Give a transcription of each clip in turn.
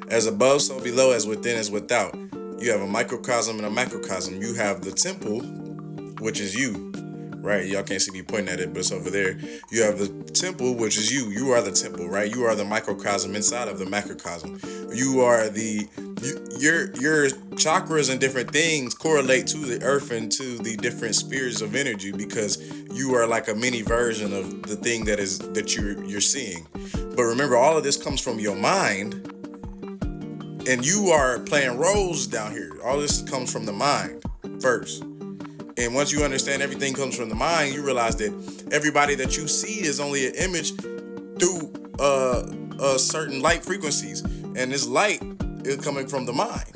As above, so below, as within, as without. You have a microcosm and a macrocosm. You have the temple, which is you, right? Y'all can't see me pointing at it, but it's over there. You have the temple, which is you. You are the temple, right? You are the microcosm inside of the macrocosm. You are your chakras and different things correlate to the earth and to the different spheres of energy because you are like a mini version of the thing that you're seeing. But remember, all of this comes from your mind, and you are playing roles down here. All this comes from the mind first. And once you understand everything comes from the mind, you realize that everybody that you see is only an image through certain light frequencies. And this light is coming from the mind,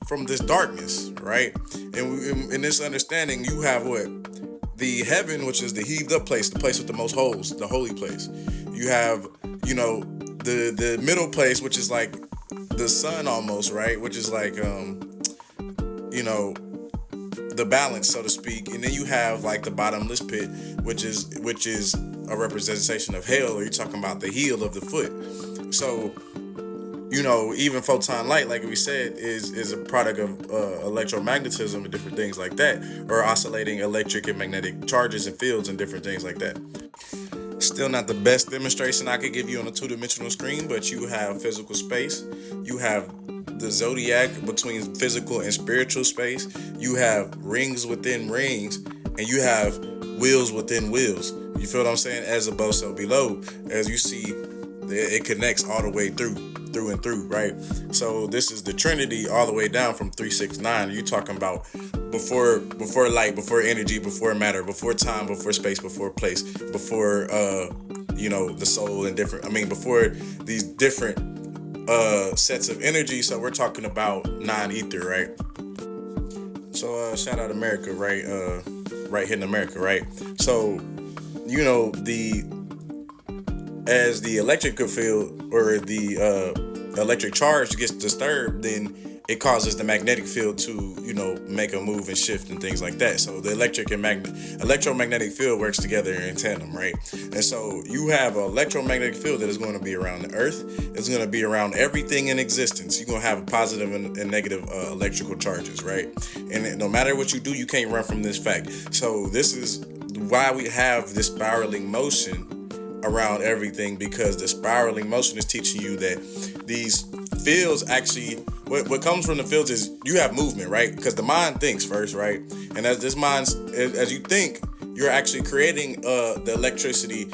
from this darkness, right? And in this understanding, you have what? The heaven, which is the heaved up place, the place with the most holes, the holy place. You have, the middle place, which is like the sun almost, right? Which is like, the balance, so to speak. And then you have like the bottomless pit, which is a representation of hell, or you're talking about the heel of the foot. So, even photon light, like we said, is a product of electromagnetism and different things like that, or oscillating electric and magnetic charges and fields and different things like that. Still not the best demonstration I could give you on a two-dimensional screen, but you have physical space. You have the zodiac between physical and spiritual space. You have rings within rings, and you have wheels within wheels. You feel what I'm saying? As above, so below. As you see, it connects all the way through and through, right? So this is the Trinity all the way down from 369. You're talking about before light, before energy, before matter, before time, before space, before place, before the soul and before these different sets of energy. So we're talking about non-ether, right? So shout out America, right? Right, hitting America, right? So as the electrical field or the electric charge gets disturbed, then it causes the magnetic field to make a move and shift and things like that. So the electromagnetic field works together in tandem, right? And so you have an electromagnetic field that is going to be around the earth. It's going to be around everything in existence. You're going to have positive and negative electrical charges, right? And no matter what you do, you can't run from this fact. So this is why we have this spiraling motion around everything, because the spiraling motion is teaching you that these fields actually, what comes from the fields is you have movement, right? Because the mind thinks first, right? And as you think, you're actually creating the electricity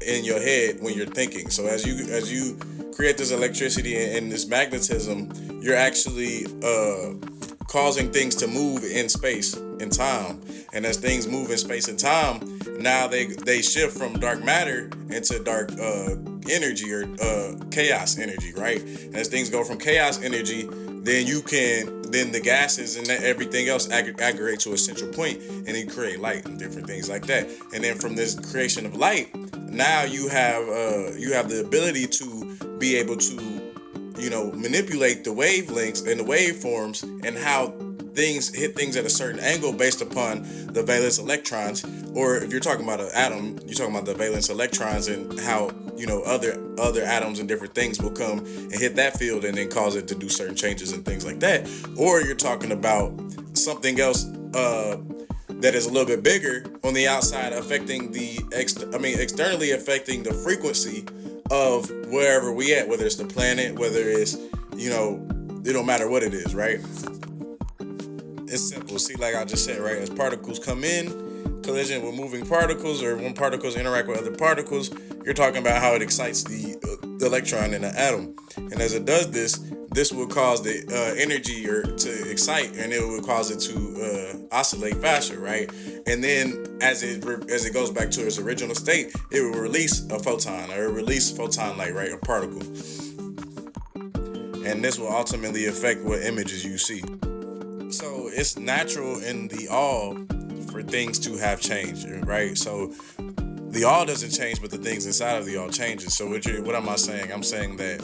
in your head when you're thinking. So as you create this electricity and this magnetism, you're actually causing things to move in space and time. And as things move in space and time, now they shift from dark matter into dark energy or chaos energy, right? And as things go from chaos energy, then the gases and everything else aggregate to a central point, and then create light and different things like that. And then from this creation of light, now you have the ability to be able to manipulate the wavelengths and the waveforms and how things hit things at a certain angle based upon the valence electrons. Or if you're talking about an atom, you're talking about the valence electrons and how other atoms and different things will come and hit that field and then cause it to do certain changes and things like that. Or you're talking about something else that is a little bit bigger on the outside, affecting externally affecting the frequency of wherever we at, whether it's the planet, whether it's it don't matter what it is, right? It's simple. See, like I just said, right? As particles come in collision with moving particles, or when particles interact with other particles, you're talking about how it excites the electron in the atom. And as it does this will cause the energy to excite, and it will cause it to oscillate faster, right? And then as it goes back to its original state, it will release a photon, or release photon light, right? A particle. And this will ultimately affect what images you see. So it's natural in the all for things to have changed, right? So the all doesn't change, but the things inside of the all changes. So what am I saying? I'm saying that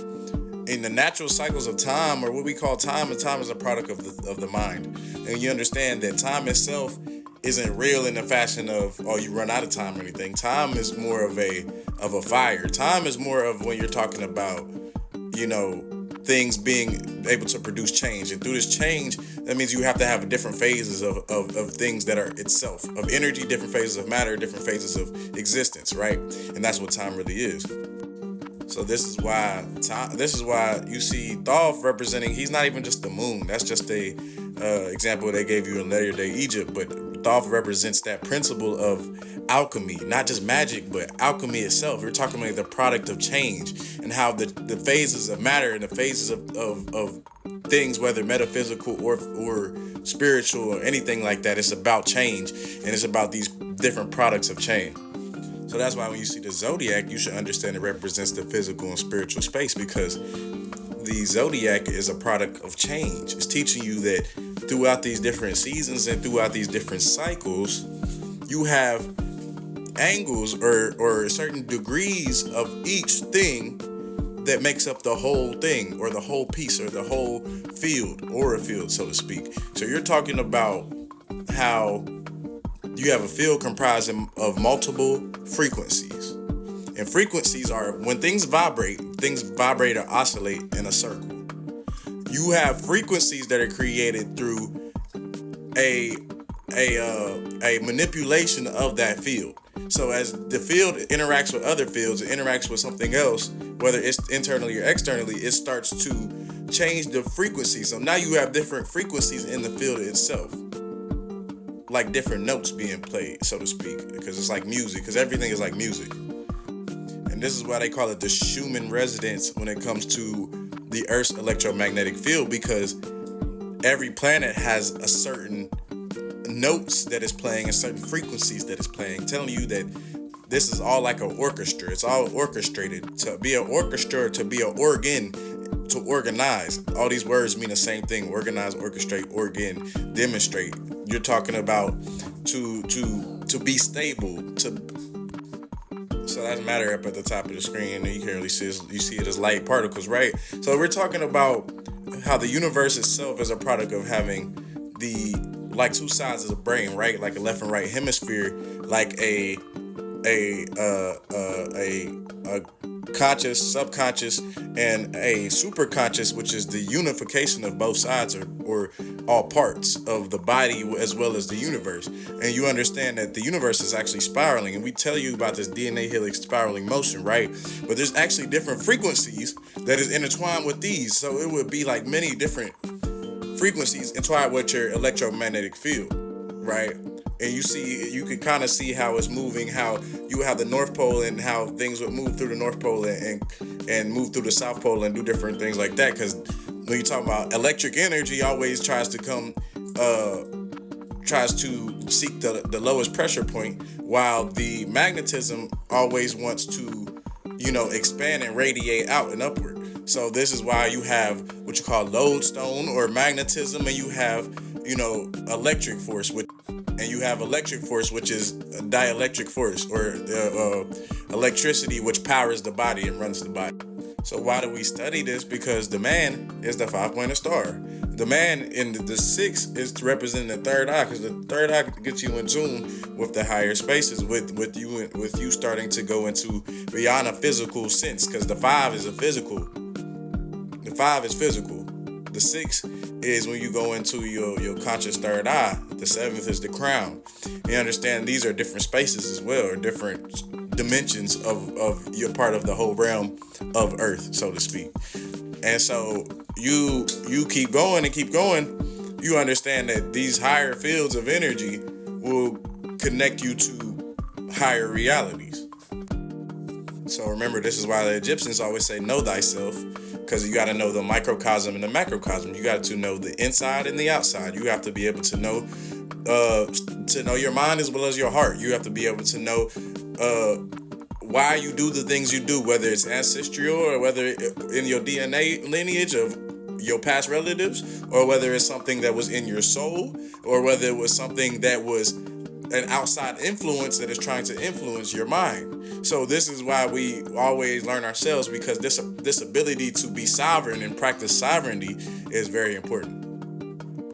in the natural cycles of time, or what we call time, and time is a product of the mind. And you understand that time itself isn't real in the fashion of, oh, you run out of time or anything. Time is more of a fire. Time is more of when you're talking about, things being able to produce change. And through this change, that means you have to have different phases of things that are itself, of energy, different phases of matter, different phases of existence, right? And that's what time really is. So this is why you see Thoth representing, he's not even just the moon. That's just a example they gave you in later day Egypt. But Thoth represents that principle of alchemy, not just magic, but alchemy itself. We're talking about the product of change and how the phases of matter and the phases of things, whether metaphysical or spiritual or anything like that, it's about change, and it's about these different products of change. So that's why when you see the zodiac, you should understand it represents the physical and spiritual space, because the zodiac is a product of change. It's teaching you that throughout these different seasons and throughout these different cycles, you have angles or certain degrees of each thing that makes up the whole thing, or the whole piece, or the whole field, or a field, so to speak. So you're talking about how you have a field comprised of multiple frequencies. And frequencies are when things vibrate or oscillate in a circle. You have frequencies that are created through a manipulation of that field. So as the field interacts with other fields, it interacts with something else, whether it's internally or externally, it starts to change the frequency. So now you have different frequencies in the field itself, like different notes being played, so to speak, because it's like music, because everything is like music. And this is why they call it the Schumann resonance when it comes to the Earth's electromagnetic field, because every planet has a certain notes that is playing and certain frequencies that is playing, telling you that this is all like an orchestra. It's all orchestrated. To be an orchestra, to be an organ, to organize. All these words mean the same thing: organize, orchestrate, organ, demonstrate. You're talking about to be stable. So that's matter up at the top of the screen, and you can really see it as light particles, right? So we're talking about how the universe itself is a product of having like two sides of the brain, right? Like a left and right hemisphere, like a conscious, subconscious, and a superconscious, which is the unification of both sides or all parts of the body as well as the universe. And you understand that the universe is actually spiraling, and we tell you about this DNA helix spiraling motion, right? But there's actually different frequencies that is intertwined with these. So it would be like many different frequencies entwined with your electromagnetic field, right? And you can kind of see how it's moving, how you have the North Pole and how things would move through the North Pole and move through the South Pole and do different things like that. Because when you talk about electric energy, always tries to seek the lowest pressure point, while the magnetism always wants to, expand and radiate out and upward. So this is why you have what you call lodestone or magnetism, and you have, electric force, which is a dielectric force, or electricity, which powers the body and runs the body. So why do we study this? Because the man is the 5-pointed star. The man in the 6 is representing the third eye, because the third eye gets you in tune with the higher spaces, with you starting to go into beyond a physical sense, because the 5 is physical. The 5 is physical. The 6 is when you go into your conscious third eye. The 7th is the crown. You understand these are different spaces as well, or different dimensions of your part of the whole realm of Earth, so to speak. And so you keep going and keep going. You understand that these higher fields of energy will connect you to higher realities. So remember, this is why the Egyptians always say, know thyself, because you got to know the microcosm and the macrocosm. You got to know the inside and the outside. You have to be able to know your mind as well as your heart. You have to be able to know why you do the things you do, whether it's ancestral or whether in your DNA lineage of your past relatives, or whether it's something that was in your soul, or whether it was something that was an outside influence that is trying to influence your mind. So this is why we always learn ourselves, because this ability to be sovereign and practice sovereignty is very important.